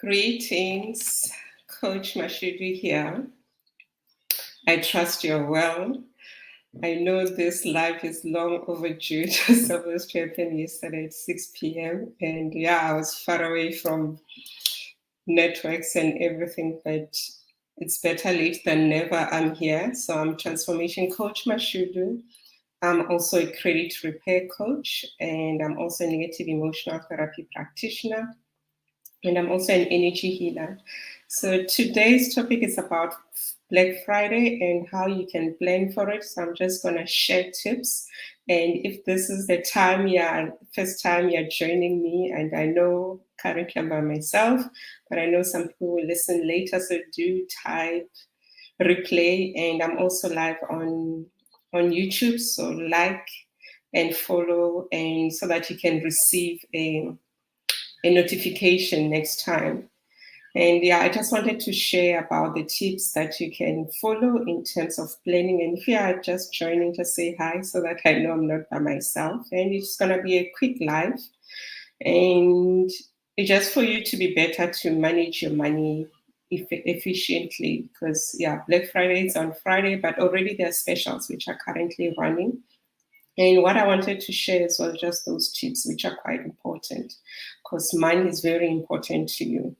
Greetings, Coach Mashudu here. I trust you're well. I know this live is long overdue. It was supposed to happen yesterday at 6 p.m. And yeah, I was far away from networks and everything, but it's better late than never. I'm here. So I'm Transformation Coach Mashudu. I'm also a credit repair coach, and I'm also a negative emotional therapy practitioner, and I'm also an energy healer. So today's topic is about Black Friday and how you can plan for it. So I'm just gonna share tips. And if this is the first time you're joining me, and I know currently I'm by myself, but I know some people will listen later, so do type replay. And I'm also live on YouTube, so like and follow, and so that you can receive a notification next time. And yeah, I just wanted to share about the tips that you can follow in terms of planning. And if you are just joining, just say hi so that I know I'm not by myself. And it's going to be a quick live. And it's just for you to be better to manage your money efficiently. Because yeah, Black Friday is on Friday, but already there are specials which are currently running. And what I wanted to share as well, just those tips which are quite important, because money is very important to you.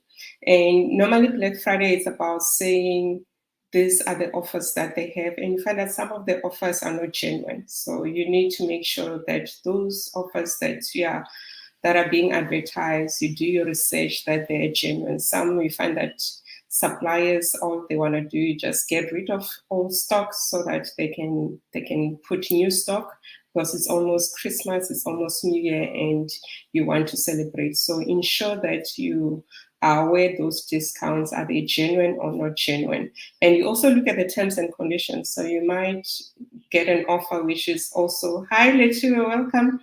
And normally Black Friday is about saying these are the offers that they have, and you find that some of the offers are not genuine. So you need to make sure that those offers that are being advertised, you do your research that they're genuine. Some you find that suppliers, all they want to do is just get rid of old stocks so that they can put new stock, because it's almost Christmas, it's almost New Year, and you want to celebrate. So ensure that you are aware those discounts, are they genuine or not genuine. And you also look at the terms and conditions. So you might get an offer which is also, hi Letty, welcome.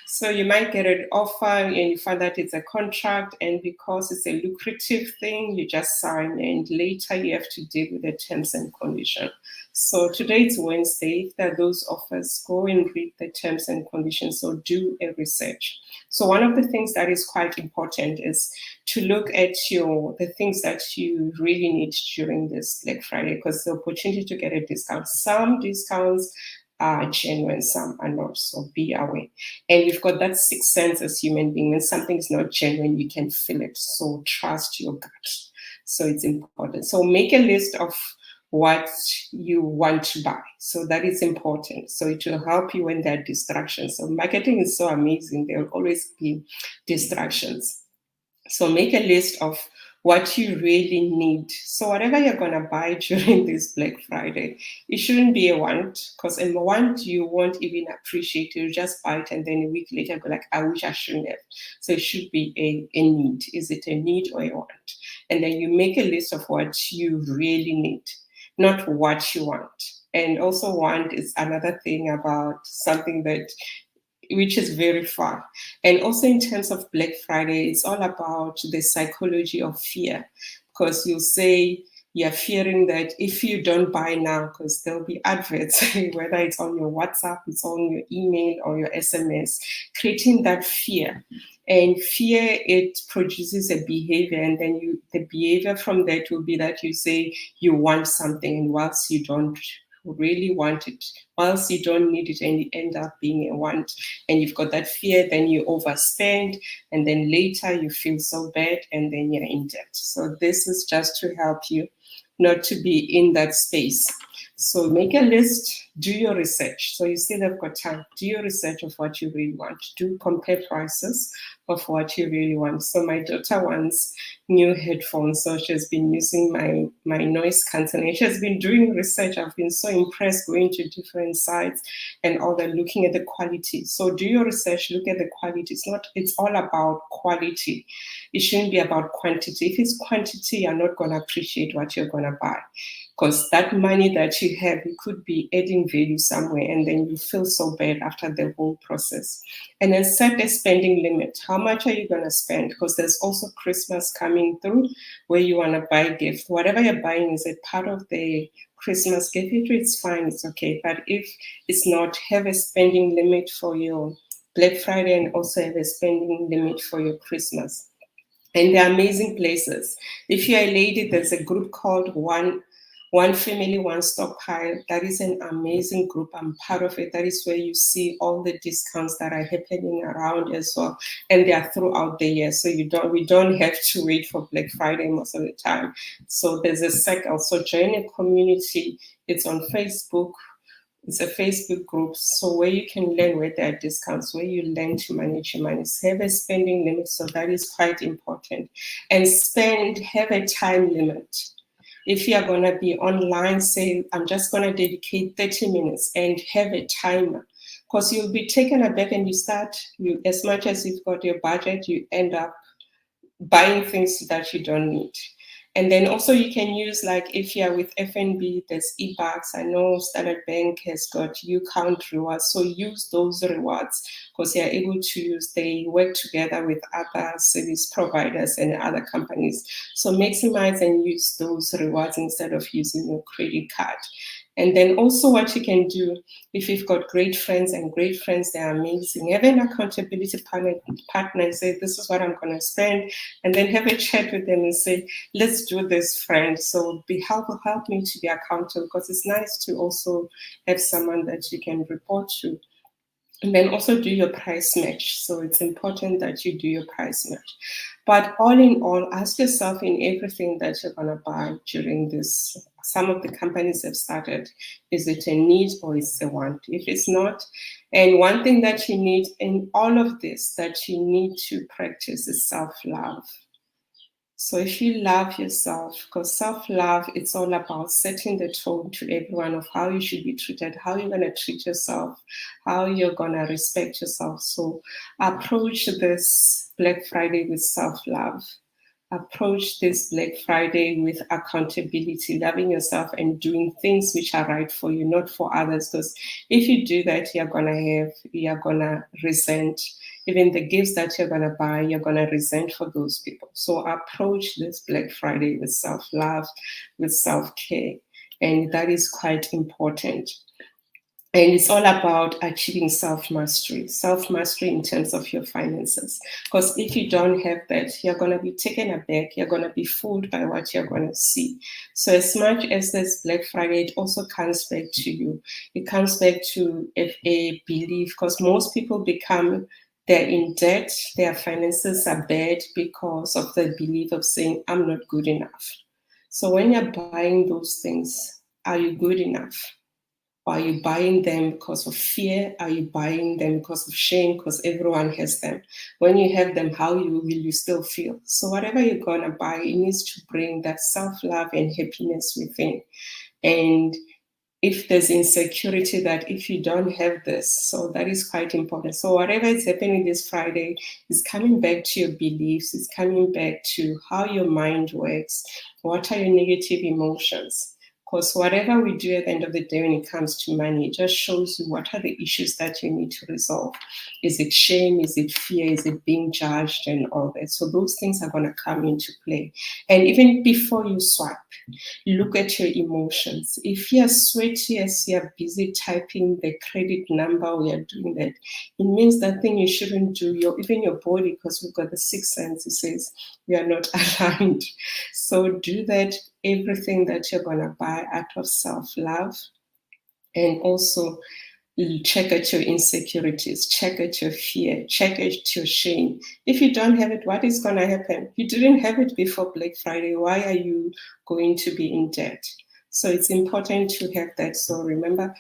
So you might get an offer and you find that it's a contract, and because it's a lucrative thing, you just sign, and later you have to deal with the terms and conditions. So today it's Wednesday. If there are those offers, go and read the terms and conditions. So do a research. So one of the things that is quite important is to look at the things that you really need during this Black Friday, because the opportunity to get a discount. Some discounts are genuine, some are not. So be aware. And you've got that sixth sense as human being. When something is not genuine, you can feel it. So trust your gut. So it's important. So make a list of what you want to buy. So that is important. So it will help you when there are distractions. So marketing is so amazing. There will always be distractions. So make a list of what you really need. So whatever you're going to buy during this Black Friday, it shouldn't be a want, because in the want you won't even appreciate it. You just buy it and then a week later go like, I wish I shouldn't have. So it should be a need. Is it a need or a want? And then you make a list of what you really need, not what you want. And also want is another thing about something that which is very far. And also in terms of Black Friday, it's all about the psychology of fear, because you say you're fearing that if you don't buy now, because there'll be adverts, whether it's on your WhatsApp, it's on your email or your SMS, creating that fear. And fear, it produces a behavior, and then the behavior from that will be that you say you want something, and whilst you don't really want it, whilst you don't need it, and it end up being a want, and you've got that fear, then you overspend, and then later you feel so bad, and then you're in debt. So this is just to help you not to be in that space. So make a list, do your research. So you still have got time. Do your research of what you really want. Do compare prices of what you really want. So my daughter wants new headphones, so she has been using my noise cancellation. She has been doing research. I've been so impressed going to different sites and all that, looking at the quality. So do your research, look at the quality. It's all about quality. It shouldn't be about quantity. If it's quantity, you're not going to appreciate what you're going to buy, because that money that you have, you could be adding value somewhere, and then you feel so bad after the whole process. And then set a spending limit. How much are you going to spend? Because there's also Christmas coming through where you want to buy gifts. Whatever you're buying, is a part of the Christmas gift? If it's fine, it's okay. But if it's not, have a spending limit for your Black Friday, and also have a spending limit for your Christmas. And they're amazing places. If you're a lady, there's a group called One Family, One Stockpile. That is an amazing group. I'm part of it. That is where you see all the discounts that are happening around as well. And they are throughout the year. So we don't have to wait for Black Friday most of the time. So there's a circle. So join a community. It's on Facebook. It's a Facebook group, so where you can learn where there are discounts, where you learn to manage your money. Have a spending limit, so that is quite important. And have a time limit. If you are going to be online, say, I'm just going to dedicate 30 minutes and have a timer. Because you'll be taken aback and as much as you've got your budget, you end up buying things that you don't need. And then also you can use, like if you're with FNB, there's eBucks. I know Standard Bank has got UCount rewards. So use those rewards because you're able to they work together with other service providers and other companies. So maximize and use those rewards instead of using your credit card. And then also what you can do, if you've got great friends, they're amazing. Have an accountability partner and say, this is what I'm going to spend. And then have a chat with them and say, let's do this, friend. So help me to be accountable, because it's nice to also have someone that you can report to. And then also do your price match. So it's important that you do your price match. But all in all, ask yourself in everything that you're going to buy during this. Some of the companies have started, is it a need or is it a want? If it's not, and one thing that you need in all of this that you need to practice is self-love. So if you love yourself, because self-love, it's all about setting the tone to everyone of how you should be treated, how you're going to treat yourself, how you're going to respect yourself. So approach this Black Friday with self-love. Approach this Black Friday with accountability, loving yourself and doing things which are right for you, not for others. Because if you do that, you're gonna resent even the gifts that you're gonna buy, you're gonna resent for those people. So approach this Black Friday with self-love, with self-care. And that is quite important. And it's all about achieving self-mastery in terms of your finances. Because if you don't have that, you're going to be taken aback. You're going to be fooled by what you're going to see. So as much as this Black Friday, it also comes back to you. It comes back to a belief, because most people they're in debt, their finances are bad because of the belief of saying, I'm not good enough. So when you're buying those things, are you good enough? Are you buying them because of fear? Are you buying them because of shame? Because everyone has them. When you have them, how will you still feel? So whatever you're going to buy, it needs to bring that self-love and happiness within. And if there's insecurity that if you don't have this, so that is quite important. So whatever is happening this Friday is coming back to your beliefs. It's coming back to how your mind works. What are your negative emotions? Because whatever we do at the end of the day when it comes to money, it just shows you what are the issues that you need to resolve. Is it shame? Is it fear? Is it being judged and all that? So those things are going to come into play. And even before you swipe, look at your emotions. If you're sweaty as you're busy typing the credit number or you're doing that, it means that thing you shouldn't do. Even your body, because we've got the sixth sense, it says we are not aligned. So do that, everything that you're going to buy out of self-love. And also check at your insecurities, check at your fear, check at your shame. If you don't have it, what is going to happen? You didn't have it before Black Friday. Why are you going to be in debt? So it's important to have that. So remember,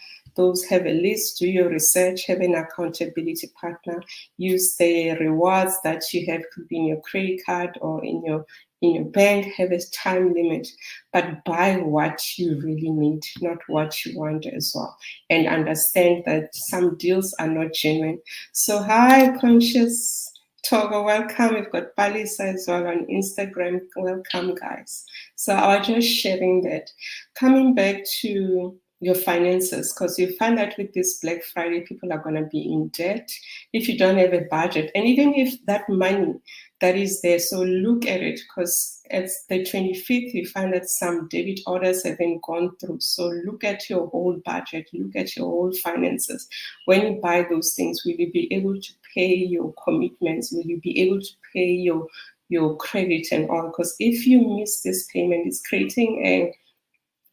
have a list, do your research, have an accountability partner, use the rewards that you have, could be in your credit card or in your bank, have a time limit, but buy what you really need, not what you want as well. And understand that some deals are not genuine. So hi, Conscious Togo, welcome. We've got Palisa as well on Instagram. Welcome, guys. So I was just sharing that. Coming back to your finances, because you find that with this Black Friday, people are going to be in debt if you don't have a budget. And even if that money that is there, so look at it, because at the 25th, you find that some debit orders have been gone through. So look at your whole budget, look at your whole finances. When you buy those things, will you be able to pay your commitments? Will you be able to pay your your credit and all. Because if you miss this payment, it's creating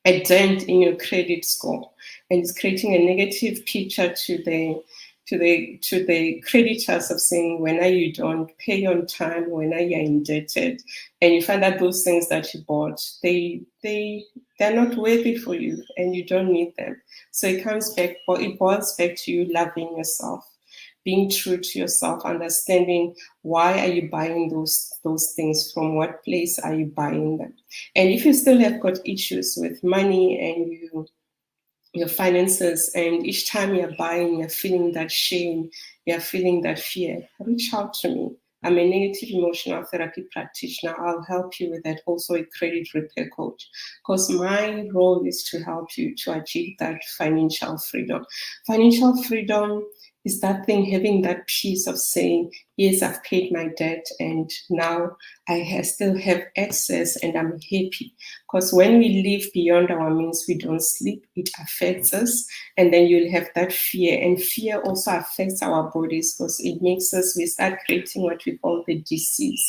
a dent in your credit score, and it's creating a negative picture to the creditors of saying, when are you don't pay on time, when are you indebted, and you find that those things that you bought, they're not worthy for you and you don't need them. So it comes back, or it boils back to you loving yourself, being true to yourself, understanding why are you buying those things, from what place are you buying them. And if you still have got issues with money and your finances, and each time you're buying, you're feeling that shame, you're feeling that fear, reach out to me. I'm a negative emotional therapy practitioner. I'll help you with that. Also a credit repair coach, because my role is to help you to achieve that financial freedom. Financial freedom is that thing, having that peace of saying, yes, I've paid my debt and now I still have access and I'm happy. Because when we live beyond our means, we don't sleep, it affects us. And then you'll have that fear. And fear also affects our bodies, because it makes us, we start creating what we call the disease.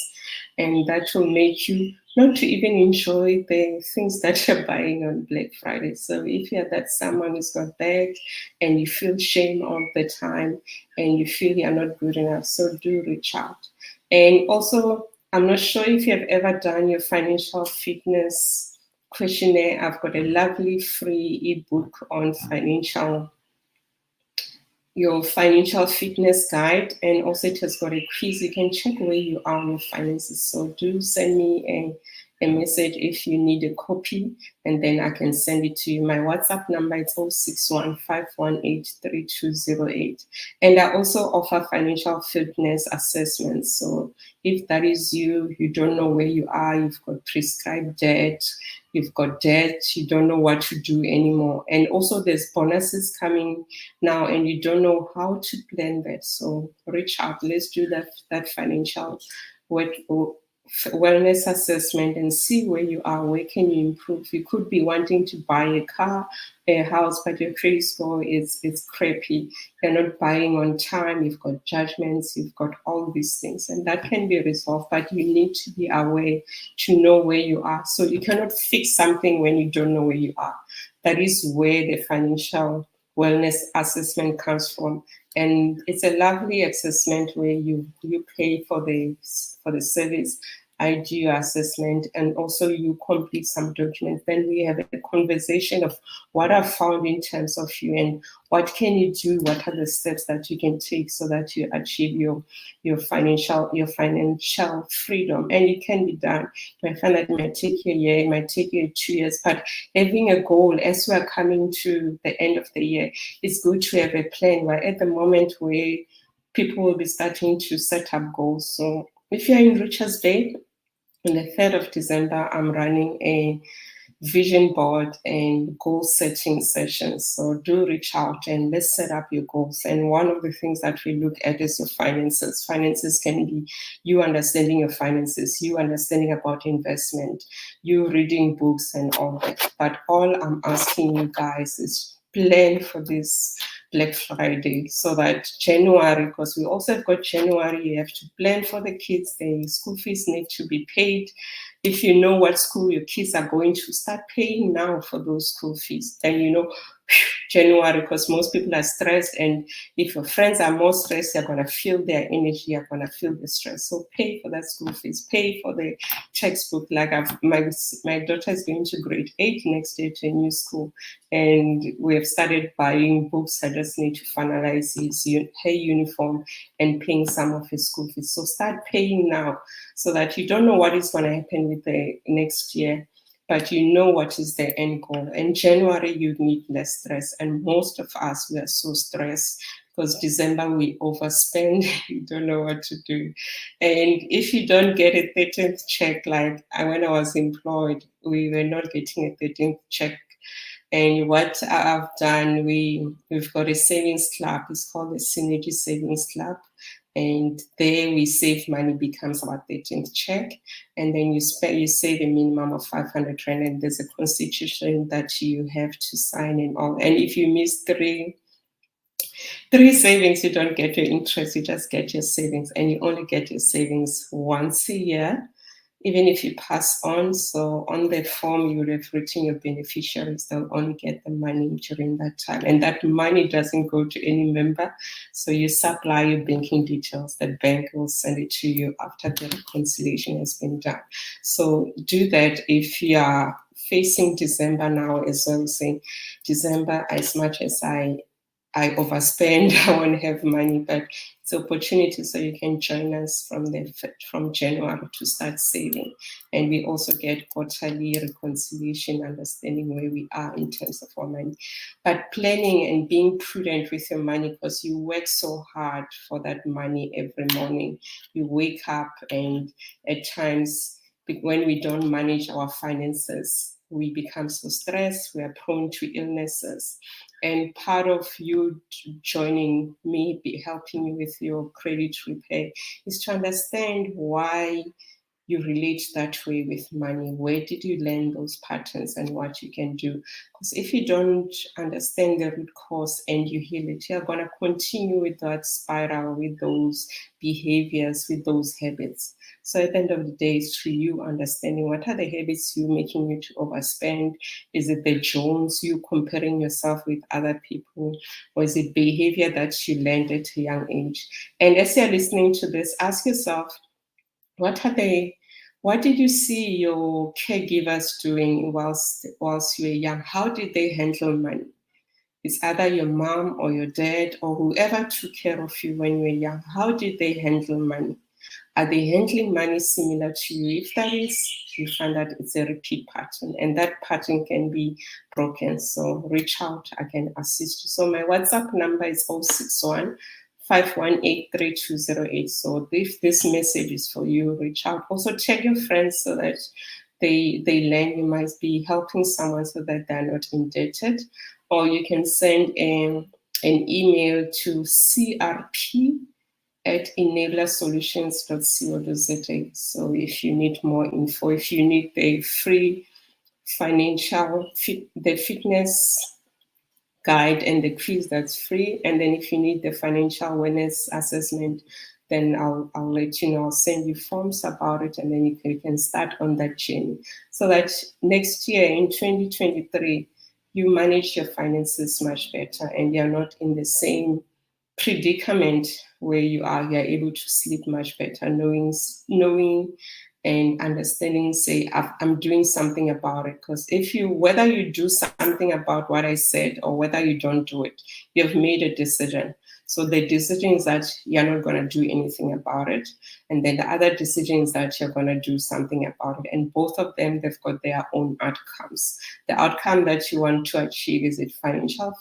And that will make you not to even enjoy the things that you're buying on Black Friday. So if you're that someone who's got that and you feel shame all the time and you feel you're not good enough, so do reach out. And also, I'm not sure if you have ever done your financial fitness questionnaire. I've got a lovely free ebook on your financial fitness guide, and also it has got a quiz. You can check where you are on your finances. So do send me a message if you need a copy, and then I can send it to you. My WhatsApp number is 061-518-3208. And I also offer financial fitness assessments. So if that is you, you don't know where you are, you've got prescribed debt, you've got debt, you don't know what to do anymore. And also there's bonuses coming now and you don't know how to plan that. So reach out, let's do that financial wellness assessment and see where you are, where can you improve. You could be wanting to buy a car, a house, but your credit score is crappy. You're not buying on time, you've got judgments, you've got all these things, and that can be resolved, but you need to be aware to know where you are. So you cannot fix something when you don't know where you are. That is where the financial wellness assessment comes from. And it's a lovely assessment where you pay for the service. I do your assessment and also you complete some documents. Then we have a conversation of what I've found in terms of you and what can you do, what are the steps that you can take so that you achieve your financial freedom. And it can be done. I find that it might take you a year, it might take you 2 years, but having a goal as we are coming to the end of the year, it's good to have a plan. We're at the moment where people will be starting to set up goals. So if you're in Richards Bay, on the 3rd of December, I'm running a vision board and goal setting sessions. So do reach out and let's set up your goals. And one of the things that we look at is your finances. Finances can be you understanding your finances, you understanding about investment, you reading books and all that. But all I'm asking you guys is plan for this Black Friday so that January, because we also have got January, you have to plan for the kids, the school fees need to be paid. If you know what school your kids are going to, start paying now for those school fees. And you know, January, because most people are stressed, and if your friends are more stressed, you're going to feel their energy, you're going to feel the stress. So pay for that school fees, pay for the textbook. Like my daughter is going to grade 8 next year to a new school, and we have started buying books. I just need to finalize her uniform and paying some of his school fees. So start paying now so that you don't know what is going to happen with the next year, but you know what is the end goal. In January, you need less stress. And most of us, we are so stressed because December we overspend, you don't know what to do. And if you don't get a 13th check, like when I was employed, we were not getting a 13th check. And what I've done, we've got a savings club. It's called the Synergy Savings Club. And there we save money, becomes our 13th check. And then you save a minimum of 500 Rand, and there's a constitution that you have to sign and all. And if you miss 3 3 savings, you don't get your interest, you just get your savings, and you only get your savings once a year, even if you pass on. So on the form, you would have written your beneficiaries, they'll only get the money during that time. And that money doesn't go to any member. So you supply your banking details, the bank will send it to you after the reconciliation has been done. So do that if you are facing December now, as well, saying December, as much as I overspend, I won't have money, but it's an opportunity so you can join us from January to start saving. And we also get quarterly reconciliation, understanding where we are in terms of our money. But planning and being prudent with your money, because you work so hard for that money every morning. You wake up, and at times when we don't manage our finances, we become so stressed, we are prone to illnesses. And part of you joining me, helping you with your credit repair, is to understand why you relate that way with money. Where did you learn those patterns and what you can do? Because if you don't understand the root cause and you heal it, you're going to continue with that spiral, with those behaviors, with those habits. So at the end of the day, it's through you understanding what are the habits you making you to overspend. Is it the Jones, you comparing yourself with other people? Or is it behavior that you learned at a young age? And as you're listening to this, ask yourself, what did you see your caregivers doing whilst you were young? How did they handle money? It's either your mom or your dad or whoever took care of you when you were young. How did they handle money? Are they handling money similar to you? If that is, you find that it's a repeat pattern, and that pattern can be broken. So reach out, I can assist you. So my WhatsApp number is 061 518-3208. So if this message is for you, reach out. Also tag your friends so that they learn. You might be helping someone so that they're not indebted. Or you can send an email to crp@enablersolutions.co.za. So if you need more info, if you need the free the fitness guide and the quiz, that's free. And then if you need the financial awareness assessment, then I'll let you know. I'll send you forms about it, and then you can start on that journey. So that next year in 2023, you manage your finances much better, and you're not in the same predicament where you are. You're able to sleep much better, knowing and understanding, say, I'm doing something about it. Because whether you do something about what I said or whether you don't do it, you've made a decision. So the decision is that you're not going to do anything about it. And then the other decision is that you're going to do something about it. And both of them, they've got their own outcomes. The outcome that you want to achieve, is it financial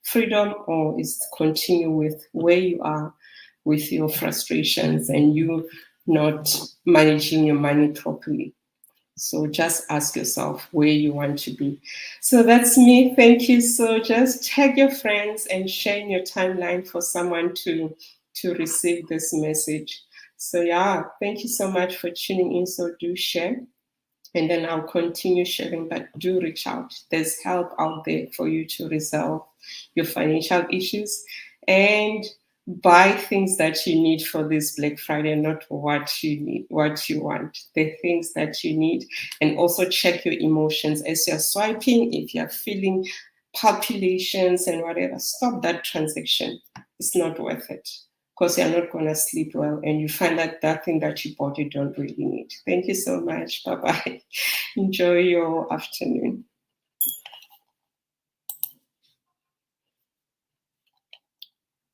freedom, or is to continue with where you are with your frustrations and you not managing your money properly? So just ask yourself where you want to be. So that's me. Thank you. So just tag your friends and share in your timeline for someone to receive this message. So yeah, thank you so much for tuning in. So do share. And then I'll continue sharing, but do reach out. There's help out there for you to resolve your financial issues and buy things that you need for this Black Friday, not what you need, what you want, the things that you need. And also check your emotions as you're swiping. If you're feeling palpitations and whatever, stop that transaction. It's not worth it, because you're not going to sleep well, and you find that thing that you bought you don't really need. Thank you so much. Bye-bye. Enjoy your afternoon.